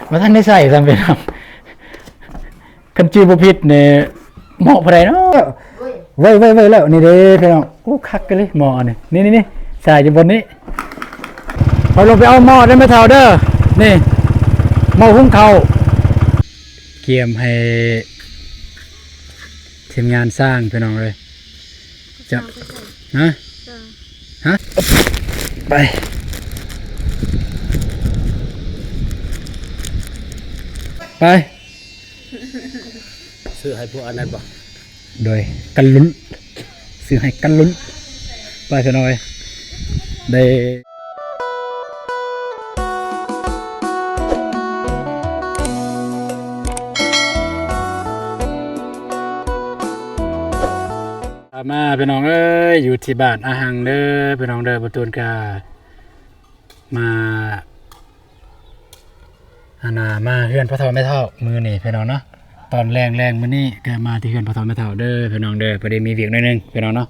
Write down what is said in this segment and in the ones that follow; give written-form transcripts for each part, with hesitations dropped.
ว่าท่านได้ใส่ทำเป็นครับคันจือบ่ผิดเนี่ยเหมาะพอได้เนาะไว้แล้วนี่เด้พี่น้องโอ้คักกันเลยหม้อนี่ใส่อยู่บนนี้พอลงไปเอาหม้อได้ไหมเท่าเด้อนี่หม้อหุงข้าวเกียมให้ทีมงานสร้างพี่น้องเลยจะฮะไปซื้อให้พวกอันนั้นบ่ โดยกันลุ้นซื้อให้กันลุ้นไปพี่น้องเลยได้มาพี่น้องเอ้ยอยู่ที่บ้านอาหังเด้อพี่น้องเด้อประตูนกามามาเฮือนพระเฒ่าแม่เฒ่ามือนี่พี่น้องเนาะตอนแรงมื้อนี้ก็มาที่เฮือนพระเฒ่าแม่เฒ่าเด้อพี่น้องเด้อพอดีมีเวียกหน่อยนึงพี่น้องเนาะ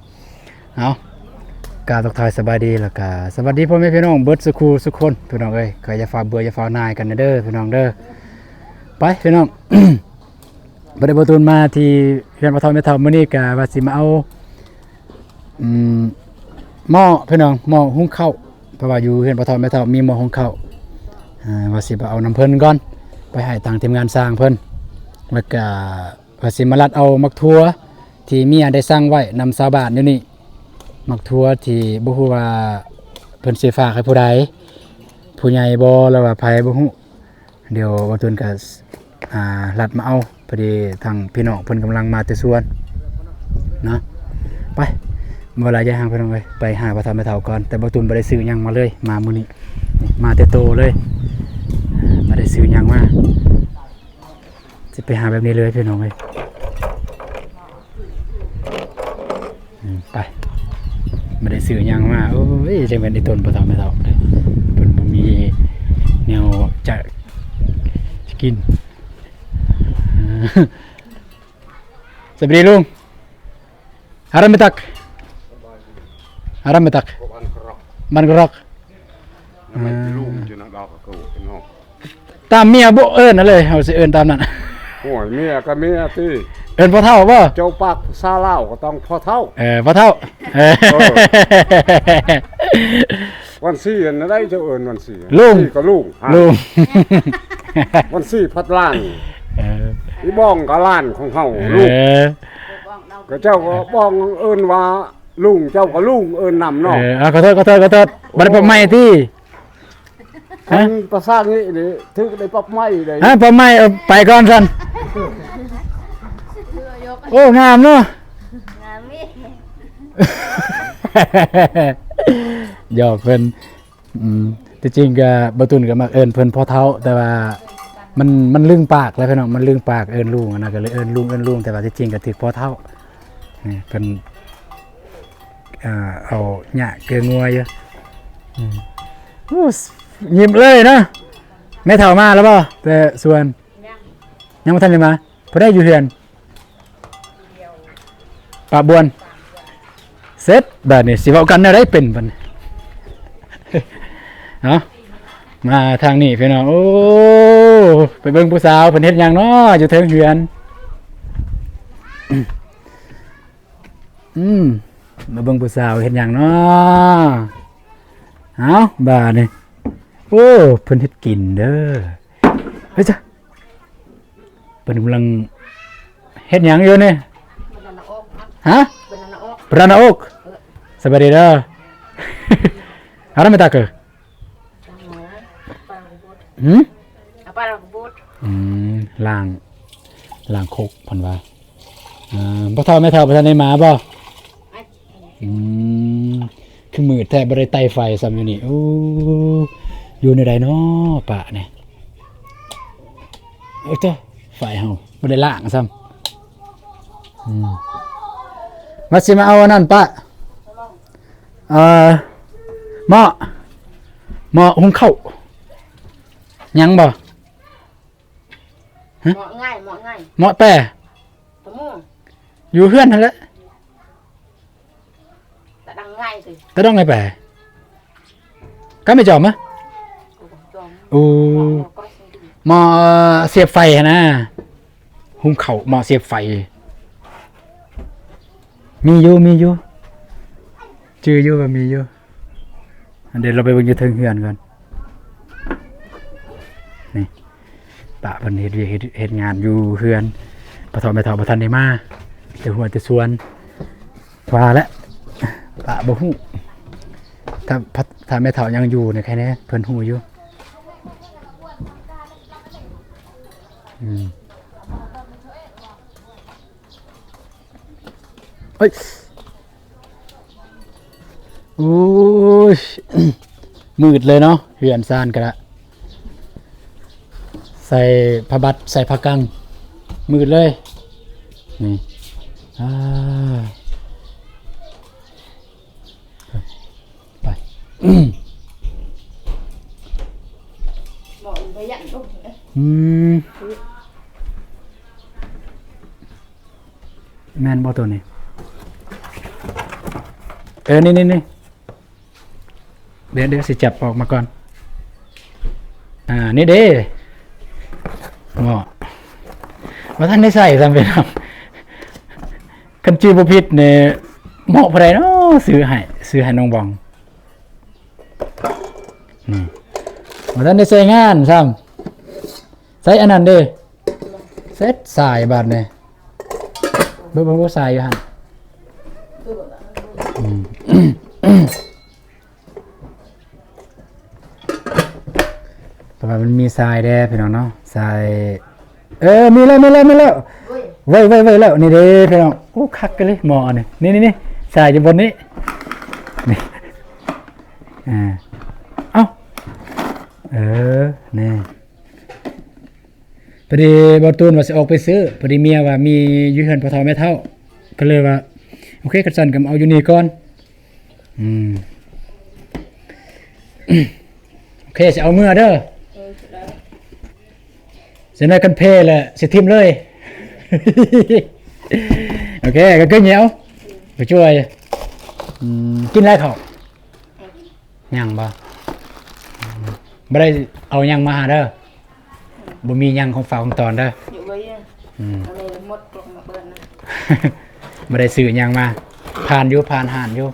เอากาตกทายสบายดีแล้วก็สวัสดีพ่อแม่พี่น้องเบิดสุขูสุขคนพี่น้องเอ้ยก็อย่าฝ่าเบื่ออย่าฝ่านายกันนะเด้อพี่น้องเด้อไปพี่น้อง บ่ได้ประตูนมาที่เฮือนพระเฒ่าแม่เฒ่ามื้อนี้ก็ว่าสิมาเอาหม้อพี่น้องหม้อหุงข้าวเพราะว่าอยู่เฮือนพระเฒ่าแม่เฒ่ามีหม้อหุงข้าวว่าสิเอาน้ำเพิ่นก่อนไปให้ทางทีมงานสร้างเพิ่นแล้วก็ว่าสิมาลัดเอามักทั่วที่เมียได้สร้างไว้นำชาวบ้านอยู่นี่มักทั่วที่บ่ฮู้ว่าเพิ่นสิฝากให้ผู้ใดผู้ใหญ่บ่หรือว่าไผบ่ฮู้เดี๋ยวว่าตุนก็ลัดมาเอาพอดีทางพี่น้องเพิ่นกำลังมาแต่สวนเนาะไปเวลาจะห่างไปน้องเลยไปหาพระธรรมแม่เฒ่าก่อนแต่บ่ตุนบ่ได้ซื้อหยังมาเลยมามื้อนี้มาแต่โตเลยบ่ได้ซื้อหยังมาสิไปหาแบบนี้เลยพี่น้องเอ้ยไปบ่ได้ซื้อหยังมาโอ้ยจังเป็นไอ้ต้นพระธรรมแม่เฒ่าเลยเพิ่นบ่มีแนวจะกินสวัสดีลุงHaram betakมันกรอกตามเมียบ่เอิ้นนั่นเลยเฮาสิเอิ้นตามนั้นโอ้ยเมียก็เมียติเอิ้นพ่อเฒ่าบ่เจ้าปากซาลาวก็ต้องพ่อเฒ่าพ่อเฒ่าวันซี่อันนั้นได้เจ้าเอิ้นวันซี่ลุงก็ลุงวันซี่พัดล้านอีบ้องก็ล้านของเฮาลุงก็เจ้าก็บ้องเอิ้นว่าลุงเจ้าก็ลุงเอิ้นนำเนาะขอโทษบ่ได้ปรับใหม่ติมันประสร้างนี่นี่ถึงได้ปรับใหม่ได้ปรับใหม่ไปก่อนซั่นโอ้งามเนาะงามมิหยอกเพิ่นที่จริงก็บ่ตุนก็มักเอิ้นเพิ่นพ่อเฒ่าแต่ว่ามันลึงปากแล้วพี่น้องมันลึงปากเอิ้นลุงนะก็เลยเอิ้นลุงแต่ว่าที่จริงก็ถึกพ่อเฒ่านี่เพิ่นเอาหญ้าเกลืองัวอยู่โอ้ยิ้มเลยนะแม่เฒ่ามาแล้วบ่แต่ส่วนยังบ่ทันได้มาพอได้อยู่เฮือนปะบวนเสร็จบัดนี้สิเว้ากันแนวใดเป็นบัดนี้เนาะมาทางนี้พี่น้องโอ้ไปเบิ่งผู้สาวเพิ่นเฮ็ดหยังเนาะอยู่เทิงเฮือนมาเบิ่งผู้สาวเฮ็ดหยังเนาะเอาบาดนี่โอ้เพิ่นเฮ็ดกินเด้อเฮ้ยจ้ะเพิ่นกำลังเฮ็ดหยังอยู่นี่ฮะปรานาอกสบายดีเด้อหาไม่ตักล้างคกพันว่าพ่อเฒ่าแม่เฒ่าบ่ทันได้มาบ่คือมืดแท้บ่ได้ไต่ไฟซ้ำอยู่นี่โอ้อยู่ในใดเนาะปะเนี่ยโอ้เจ้าไฟเฮาบ่ได้ล้างซ้ำมาสิมาเอาอันนั้นปะหม้อหุงข้าวยังบ่เหมาะง่ายหม้อแป้อยู่เฮือนนั่นแหละแต่ดังง่ายสิแต่ต้องไงแป้ก็ไม่จอมะโอ้ หม้อเสียบไฟหั่นนะหุงข้าวหม้อเสียบไฟมีอยู่จื้ออยู่ว่ามีอยู่อันเดี๋ยวเราไปเบิ่งอยู่เทิงเฮือนก่อนนี่ปะเพิ่นเฮ็ดเวียกเฮ็ดงานอยู่เฮือนปะทอแม่ทอบ่ทันได้มาแต่หัวแต่สวนว่าแล้วปะบ่ฮู้ถ้าแม่เฒ่ายังอยู่เนี่ยแค่นี้เพิ่นฮู้อยู่เอ้ยโอ้ย มืดเลยเนาะเฮือนซ่านก็ละใส่ผ้าบัดใส่ผ้ากังมืดเลยนี่ไป บอกไปยันลูก แม่นบ่ตัวนี้นี่เดี๋ยวสิจับออกมาก่อนนี่เด้หม้อมาท่านได้ใส่ซ้ำไปครับคันจือบ่ผิดเนี่ยเหมาะบ่ได้เนาะซื้อให้น้องบองนี่มาท่านได้ใส่งานซ้ำใส่อันนั้นเด้เซ็ตสายบาดนี่เบิ่งสายอยู่หั่นเพราะว่ามันมีทรายแด้พี่น้องเนาะทรายมีแล้วไว้แล้วนี่เด้พี่น้องโอ้คักกันเลยหมอนี่ทรายอยู่บนนี้นี่เอ้านี่พอดีบอตูนว่าจะออกไปซื้อพอดีเมียว่ามีอยู่เฮือนพ่อเฒ่าแม่เฒ่าก็เลยว่าโอเคกระสันก็เอาอยู่นี่ก่อนโอเคจะเอาเมื่อเด้อเสร็จแล้วกันเพลแหละสิทิมเลย โอเคก็เกยเหนียวไปช่วยกินไรเขายังบ่ได้เอายังมาหาเด้อบ่มียังของฝากของตอนเด้ออยู่ไว้อะไรหมดกลงมาเบิ่นนะ บ่ได้ซื้อยังมาผ่านหานอยู่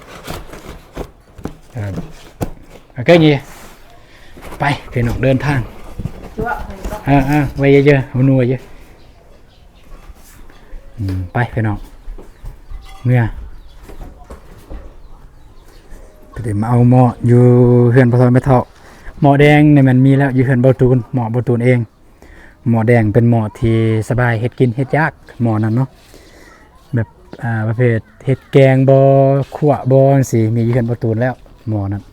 โอเคนี่ไปพี่น้องเดินทางไว้เยอะๆหัวเยอะไปพี่น้องเมื่อเดี๋ยวมาเอาหม้ออยู่เฮือนพ่อทอแม่เฒ่าหม้อแดงเนี่ยมันมีแล้วอยู่เฮือนเบาตูนหม้อเบาตูนเองหม้อแดงเป็นหม้อที่สบายเฮ็ดกินเฮ็ดยากหม้อนั้นเนาะแบบประเภทเฮ็ดแกงบ่ขั่วบ่จังซี่มีอยู่เฮือนเบาตูนแล้วหม้อนั้น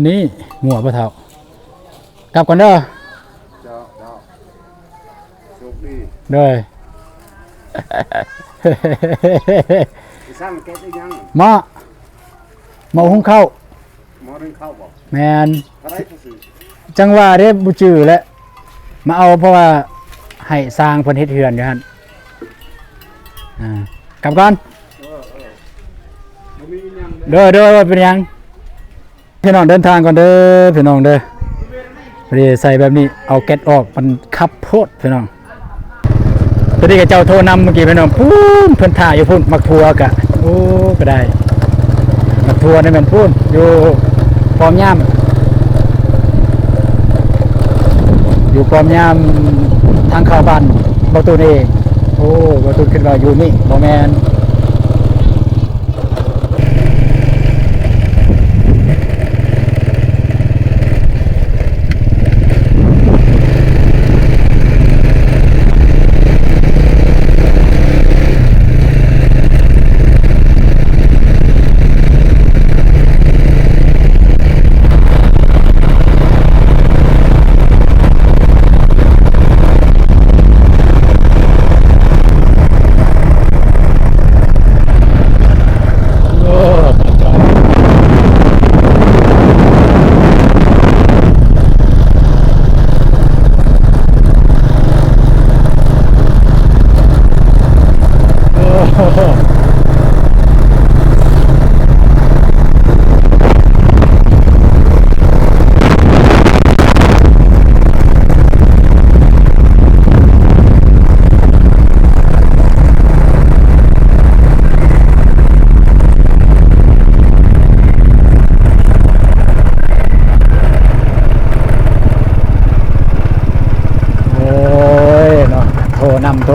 นี่หม้อพ่อเฒ่ากลับก่อนเด้อเจ้าโชคดีด้วย สร้างเก็บได้ยังหม้อหุงข้าวหม้อนึ่งข้าวบ่แม่น อะไรก็สิ จังหวะเด้บ่จื้อแล้วมาเอาเพราะว่าให้สร้างเพิ่นเฮ็ดเฮือนอยู่หั่นกลับก่อนบ่มียังเด้อเป็นหยังพี่น้องเดินทางก่อนเด้อพี่น้องเด้อพอดีใส่แบบนี้เอาแก๊สออกมันคับโพดพี่น้องพอดีกับเจ้าโทรนำเมื่อกี้พี่น้องพูนเพิ่นถ่ายอยู่พุ่นมักทัวกะโอ้ก็ได้มักทัวนี่แม่นพุ่นอยู่พร้อมย่ำอยู่พร้อมย่ำทางเข้าบ้านบ่ตูนเองโอ้บ่ตูนคิดว่าอยู่นี่บ่แม่น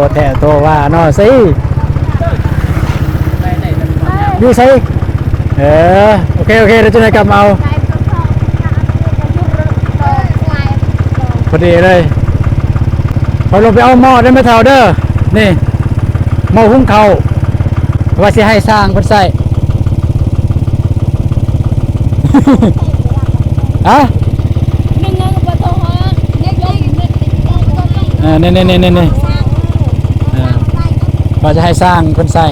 ตัวแท้ตัวว่าเนาะสิ ได้ได้แต่ความยาว อยู่สิโอเคโอเคเดี๋ยวจะได้กลับมาเอาพอดีเลยพอลงไปเอาหม้อได้ไหมเท่าเด้อนี่หม้อหุงข้าวว่าสิให้สร้างเพิ่นใส่ ฮะนี่ว่าจะให้สร้างเพิ่นใส่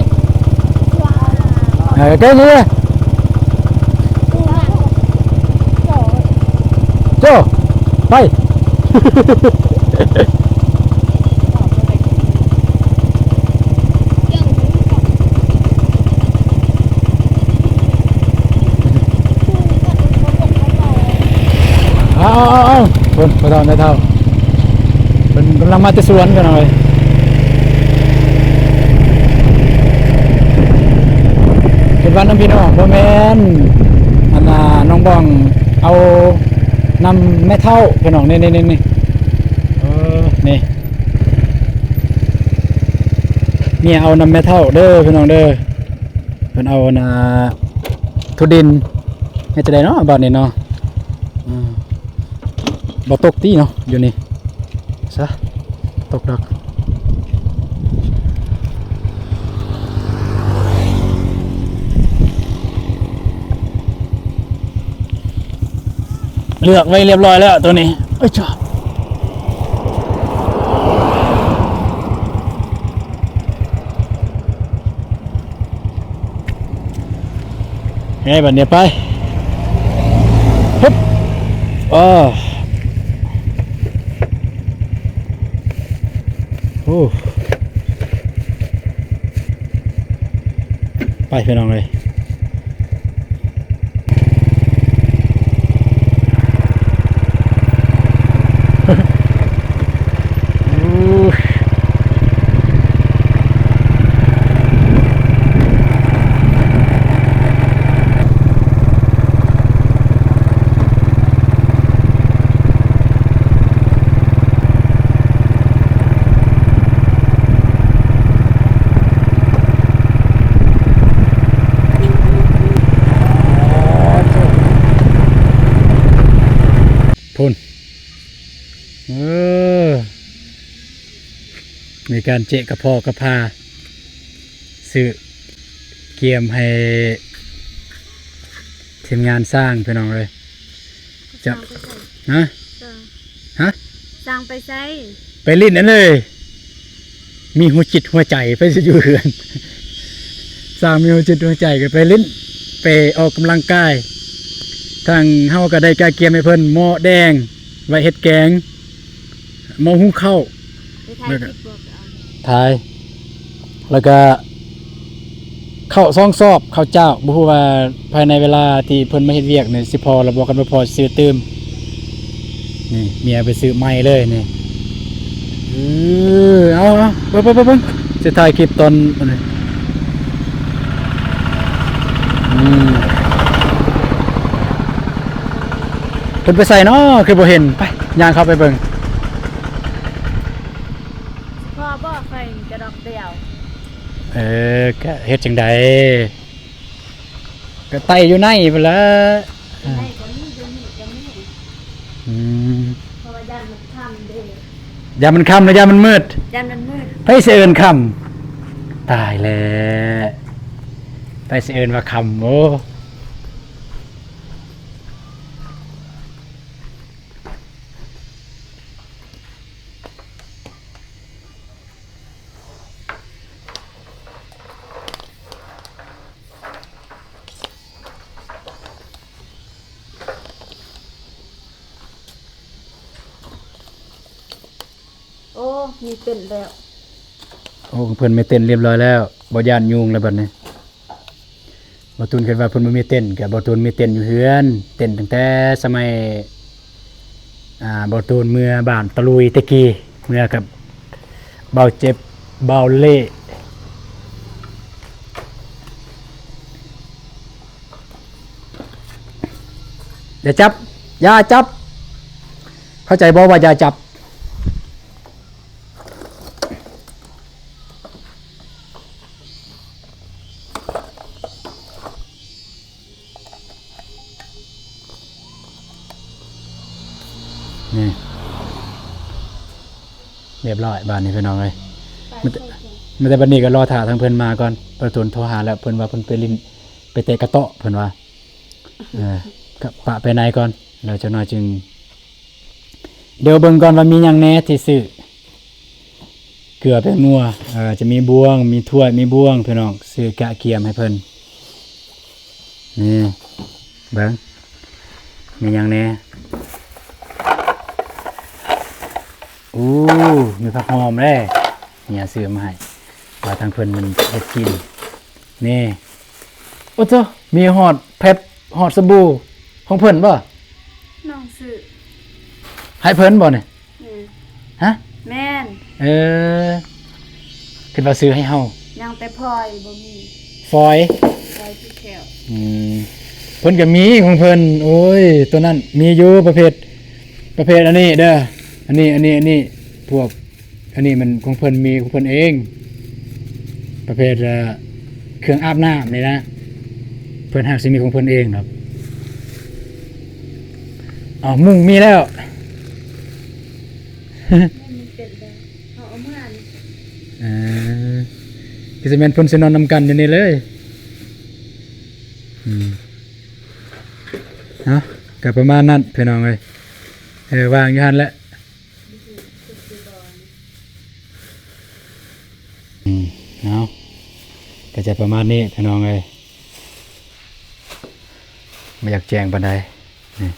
เกินนี่โจไป เอาคนพอเท่าได้เท่าเป็นกำลังมาจะสวนกันหน่อยเป็นวันน้ำพี่น้องพ่อแม่นอันน่ะน้องบ้องเอานำแม่เท่าพี่น้องนี่นี่เนี่ยเอานำแม่เท่าเด้อพี่น้องเด้อเป็นเอาน่ะทุดินให้จะได้เนาะบ้านนี้เนาะบ่ตกตีเนาะอยู่นี่ซะตกดอกเลือกไว้เรียบร้อยแล้วตัวนี้เอ้ยจ้าไงบัดนี้ไปฮึบอ้อโอ้ไปพี่น้องเลยพุ่นมีการเจาะกระเพาะกระพาสื่อเกียมให้ทีมงานสร้างพี่น้องเลยจะฮะสร้างไปใส่ ไปลิ้นนั่นเลยมีหัวจิตหัวใจไปอยู่เหือนสร้างมีหัวจิตหัวใจกันไปลิ้นไปออกกำลังกายทางเฮาก็ได้กาเกียมให้เพิ่นหม้อแดงไว้เฮ็ดแกงหม้อหุงข้าว ไปถ่ายคลิปบอกเอา ถ่ายแล้วก็ข้าวซองซอบข้าวเจ้าบ่ฮู้ว่าภายในเวลาที่เพิ่นมาเฮ็ดเวียกนี่สิพอระบ่กันบ่พอซื้อตื่มนี่เมียไปซื้อใหม่เลยนี่เอาเบิ่งสิถ่ายคลิปตอนอันนี้เพิ่นไปใส่เนาะคือบ่เห็นไปย่างเข้าไปเบิ่ง พ่อบอกใครจะดอกเดียว ก็เฮ็ดจังใดก็ไต่อยู่ในพุ่นละ ให้คนนี้คนนี้คนนี้เพราะว่ายันมันค่ำเด้อย ามมันค่ำแล้วยามมันมืด ยันมันมืด ไปสิเอิ้นค่ำตายแล้วไปสิเอิ้นว่าค่ำโอ้โอ้มีเป็นแล้ว โอ้เพิ่นไม่เต้นเรียบร้อยแล้วบ่ย่านยุงแล้วบัดนี้บ่ตูนคิดว่าเพิ่นบ่มีเต้นก็บ่ตูนมีเต้นอยู่เฮือนเต้นตั้งแต่สมัยบ่ตูนเมื่อบ้านตะลุยตะกี้เมื่อกับเบาเจ็บเบาเล่อย่าจับอย่าจับเข้าใจบ่ว่าอย่าจับ นี่เรียบร้อยบ้านนี้พี่น้องเอ้ย มันแต่บัดนี้ก็รอท่าทางเพิ่นมาก่อนประตูโทรหาแล้วเพิ่นว่าเพิ่นไปลิ้นไปเตะกระเตาะเพิ่นว่าก็ปะไปไหนก่อนแล้วเจ้าน้อยจึงเดี๋ยวเบิ่งก่อนว่ามีหยังแหน่ที่ซื้อเกลือแป้งนัวจะมีบวงมีถ้วยมีบวงพี่น้องซื้อกะเกียมให้เพิ่นนี่เบิ่งมีหยังแหน่อู้มีผักหอมเด้เนี่ยซื้อมาให้ว่าทางเพิ่นมันเฮ็ดกินนี่โอ้เจ้ามีฮอดเพชรฮอดสบู่ของเพิ่นบ่ น้องซื้อ ให้เพิ่นบ่เนี่ย อืม ฮะ แม่น คิดว่าซื้อให้เฮา ยังแต่พลอยบ่มี ฟอย พลอยที่แขว เพิ่นก็มีของเพิ่นโอ้ยตัวนั้นมีอยู่ประเภทอันนี้เด้ออันนี้พวกอันนี้มันของเพิ่นมีของเพิ่นเองประเภทเครื่องอาบน้ำนี่นะเพิ่นหากสิมีของเพิ่นเองครับอ๋อมุ้งมีแล้ว แม่มีเป็ดแล้วเอาเมื่อนี้ คือสิแม่นเพิ่นสินอนนำกันอยู่นี่เลยเนาะก็ประมาณนั้นพี่น้องเอ้ยวางอยู่หั่นแหละเนาะก็จะประมาณนี้พี่น้องเอ้ยไม่อยากแจ้งปานใดนี่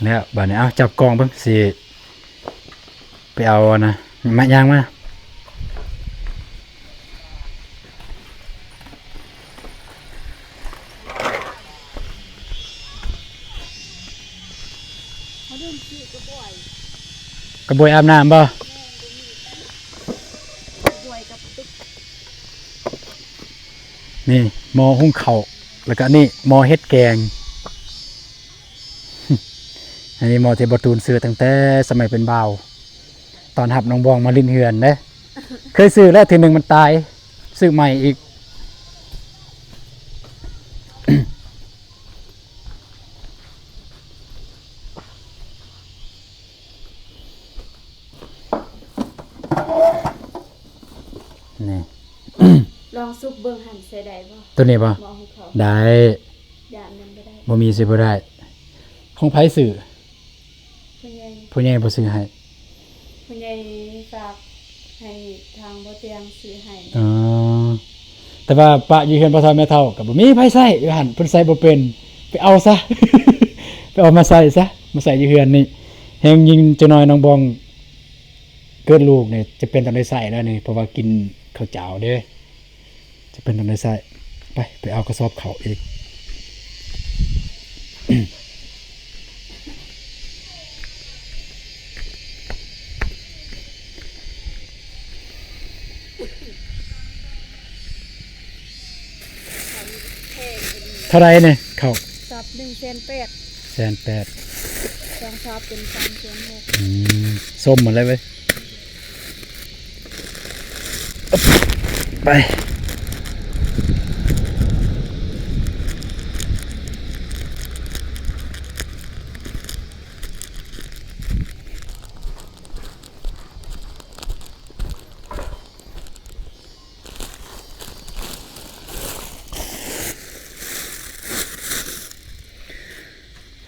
แล้วบัดนี้เอาจับกล่องเบิ่งสิไปเอานะมาย่างมาเขาเดินซื้อกระบวย กระบวยอาบน้ำบ่ กระบวยกับตึก นี่หม้อหุงข้าวแล้วก็นี่หม้อเฮ็ดแกง อันนี้หม้อที่บ่ตูนซื้อตั้งแต่สมัยเป็นบ่าวตอนหับน้องบองมาลิ้นเหือนเด้ เคยซื้อแล้วทีหนึงมันตายซื้อใหม่อีก นี่ ลองซุปเบิ่งหั่นใส่ได้บ่ ตัวนี้ป่ะ มองให้เขา ได้ ย่านนั้นบ่ได้ บ่มีสิบ่ได้ของไผซื้อ ผู้ใหญ่ ผู้ใหญ่บ่ซื้อให้ ผู้ใหญ่ฝากให้ทางบ่เตียงซื้อให้ อ๋อแต่ว่าปะอยู่เฮือนพ่อเฒ่าแม่เฒ่าก็บ่มีไผใช้อยู่หั่นเพิ่นใช้บ่เป็นไปเอาซะ ไปเอามาใส่ซะมาใส่อยู่เฮือนนี่แฮงยิงจะน้อยน้องบองเกิดลูกนี่จะเป็นตอนได้ใส่แล้วนี่เพราะว่ากินข้าวเจ้าเด้จะเป็นตอนได้ใส่ไปเอากระสอบข้าวอีก เท่าไรเนี่ยข้าว ซับ1,800,000 1,800,000 สองซับเป็น3,600,000 ส้มหมดเลยเว้ยไป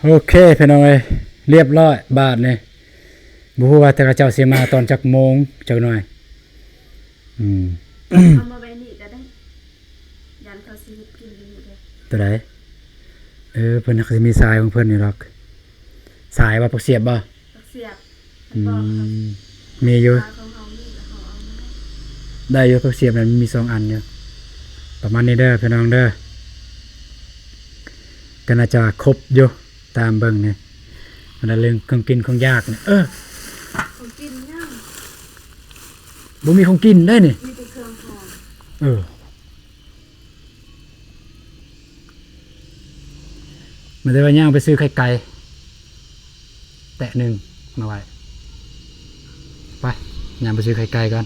โอเคพี่น้องเอ้ยเรียบร้อยบาทเลยบ่ฮู้ว่าแต่กระเจ้าสิมาตอนจักโมงจักหน่อยเอามาไว้นี่ก็ได้ยันเขาสิเฮ็ดกินกันอยู่เด้อ ตัวใดเพิ่นน่ะก็สิมีทรายของเพิ่นนี่หรอกสายว่าปักเสียบบ่ ปักเสียบมันบอกครับ มีอยู่ ปลาของเฮานี่ก็เขาเอามาให้ ได้อยู่ปักเสียบนั้นมี2อันอยู่ประมาณนี้เด้อพี่น้องเด้อก็น่าจะครบอยู่ตามเบิ่งนี่มันเรื่องของกินของยากนี่ของกินย่าง บ่มีของกินได้นี่ มีแต่เครื่องหอม มันได้ว่าย่างไปซื้อไข่ไก่แตะหนึ่งมาไว้ไปย่างไปซื้อไข่ไก่กัน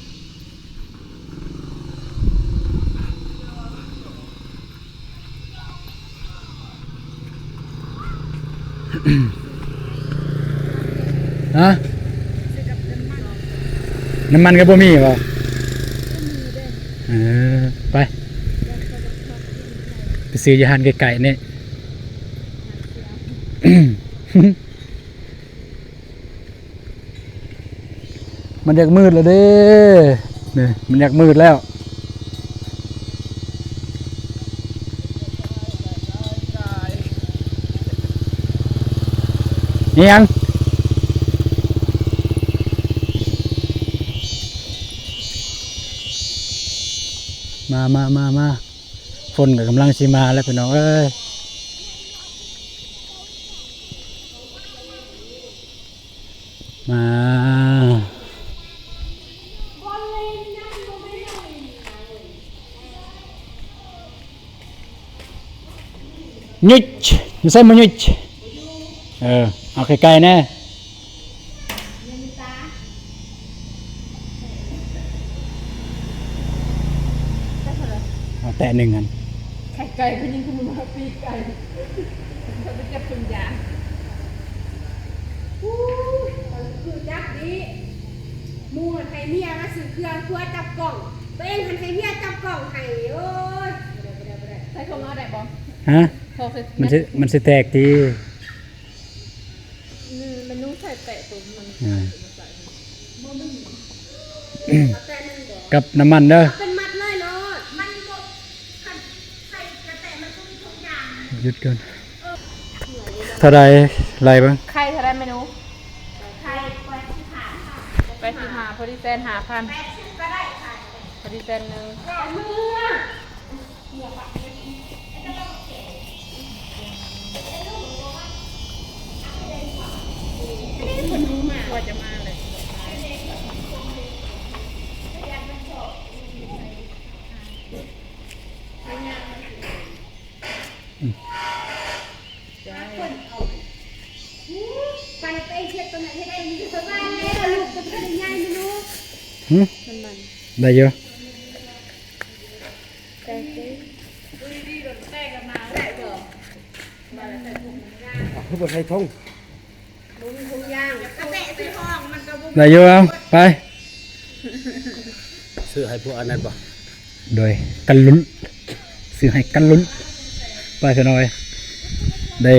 ฮะน้ำมันก็บ่มีบ่เออไปซื้ออยาหันไก่ๆนี่ มันอยากมืดแล้วเด้นี่มันอยากมืดแล้วนี่ยังมาฝนก็กำลังสิมาแล้วพี่น้องเอ้ยมาหยุดไม่ใช่มาหยุดเอาไกลๆแน่เอาแตะหนึ่งอัน ไข่ไก่เป็นยังคุณมาปีไก่เขาไปจับเป็นยาคือจับดีมูหันไห้เมียมาซื้อเครื่องเพื่อจับกล่องตัวเองหันไห้เมียจับกล่องไห้โอ้ยใส่ของเอาได้บ่ ฮะมันสิแตกที มันนุ่งใส่แตะตัวมัน กับน้ำมันเด้อ เป็นมัดเลยเนาะมันบดใส่กระแตมันก็มีทุกอย่าง หยุดก่อนเท่าไรไรบ้าง ใครเท่าไรเมนู ใครไปที่หา ไปสิหาพอดีเซนหาพัน ก็ได้ค่ะ พอดีเซนหนึ่ง แต่เมื่อ ว่าจะมาเลยใช่ ปันไปเช็ดตรงไหนให้ได้มีสบายเลยลูกจะเป็นยังไงไม่รู้ ได้เยอะ แต่สิดีๆโดนแตกกันมาได้เบอร์ คือบ่ใช่ทง ทุกอย่างกระแตที่ห้องมันก็บุ้ ได้เยอะเอาไป ซื้อให้พวกอันนั้นบ่ โดยกันลุ้นซื้อให้กันลุ้นไปเถอะหน่อยได้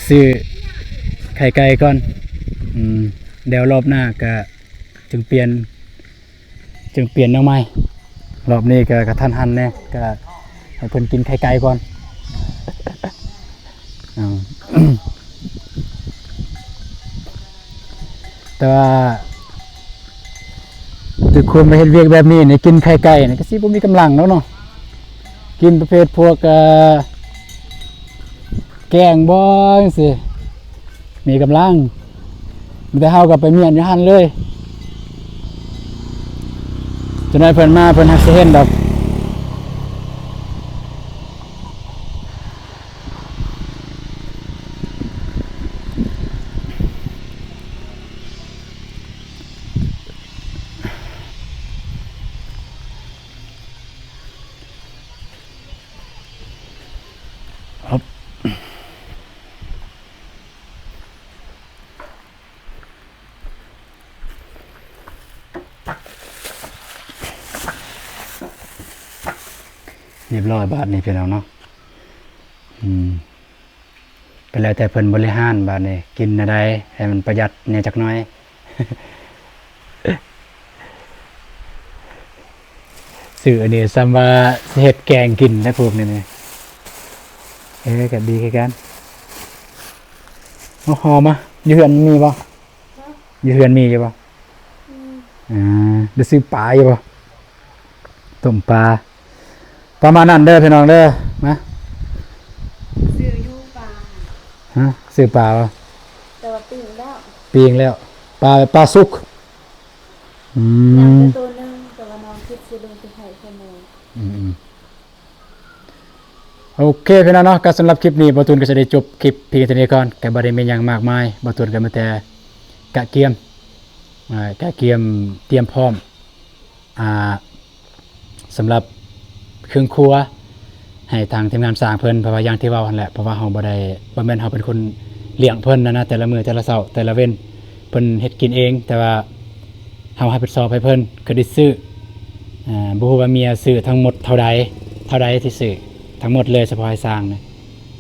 ซื้อไข่ไก่ก่อนเดี๋ยวรอบหน้าก็จึงเปลี่ยนน้องใหม่รอบนี้ก็กระทันหันแน่ก็ให้เพิ่นกินไข่ไก่ก่อน อ้าว แต่ว่าทุกคนมาเห็นเวียกแบบนี้เนี่ยกินไข่ไก่เนี่ยก็สิบ่มีกำลังแล้วเนาะกินประเภทพวกแกงบ่จังซี่มีกำลังมีแต่เฮากับไปเมียนอยู่หั่นเลยจนได้เพิ่นมาเพิ่นฮักสิเห็นดอกเรียบร้อยบาทนี้พี่น้องเนาะเป็นแล้วแต่เพิ่นบริหารบาทนี้กินอะไรให้มันประหยัดเนี่ยจักหน้อย สื่ออันนี้ซ้ำว่าสิเฮ็ดแกงกินได้พวกนี้นี่ก็ดีคือกันเอาหอมาอยู่เฮือนมีบ่อยู่เฮือนมีอยู่บ่ได้ซื้อปลาอยู่บ่ต้มปลาประมาณนั้นเด้อพี่น้องเด้อมา ซื้อยูปลา ฮะซื้อปลาบ่ แต่ว่าปิ้งแล้ว ปีงแล้วปลาสุกอย่างตัวนึงแต่ว่านอนคิดจะลงไปไข่ขโมย โอเคพี่น้องเนาะก็สำหรับคลิปนี้บ่ตูนก็จะได้จบคลิปเพียงเท่านี้ก่อนก็บ่ได้มีหยังมากมายบ่ตูนก็มีแต่กะเกียมเตรียมพร้อมสำหรับเครื่องครัวให้ทางทีมงานสร้างเพิ่นเพราะว่าอย่างที่เว้าหั่นแหละเพราะว่าเฮาบ่แม่นเฮาเป็นคน เลี้ยงเพิ่นนะแต่ละมื้อแต่ละเช้าแต่ละเว้นเพิ่นเฮ็ดกินเองแต่ว่าเฮาให้เพิ่นสอบให้เพิ่นก็ได้ซื้อบ่ฮู้ว่าเมียซื้อทั้งหมดเท่าใดที่ซื้อทั้งหมดเลยเฉพาะให้สร้างนะ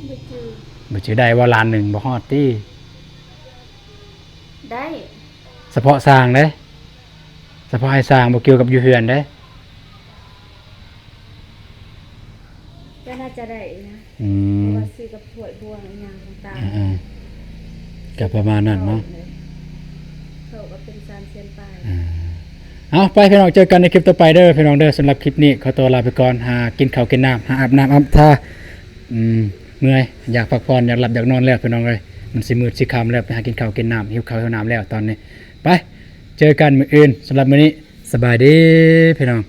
บ่จือ บ่ชื่อได้ว่าล้านหนึ่งบ่ฮอดติ ได้ เฉพาะสร้างเด้เฉพาะให้สร้างบ่เกี่ยวกับอยู่เฮือนเด้ ก็น่าจะได้นะ อื เพ ม ราะว่าซื้อกับถ้วยบวงอีหยังต่าง อ่าก็ประมาณนั้นเนาะ เขาก็เป็น3เซนปลาย เอาไปพี่น้องเจอกันในคลิปต่อไปเด้อพี่น้องเด้อสำหรับคลิปนี้ขอตัวลาไปก่อนหากินข้าวกินน้ำหาอาบน้ำอาบท่าเมื่อยอยากพักผ่อนอยากหลับอยากนอนแล้วพี่น้องเอ้ยมันสิมืดสิค่ำแล้วไปหากินข้าวกินน้ำหิวข้าวหิวน้ำแล้วตอนนี้ไปเจอกันมื้ออื่นสำหรับมื้อนี้สบายดีพี่น้อง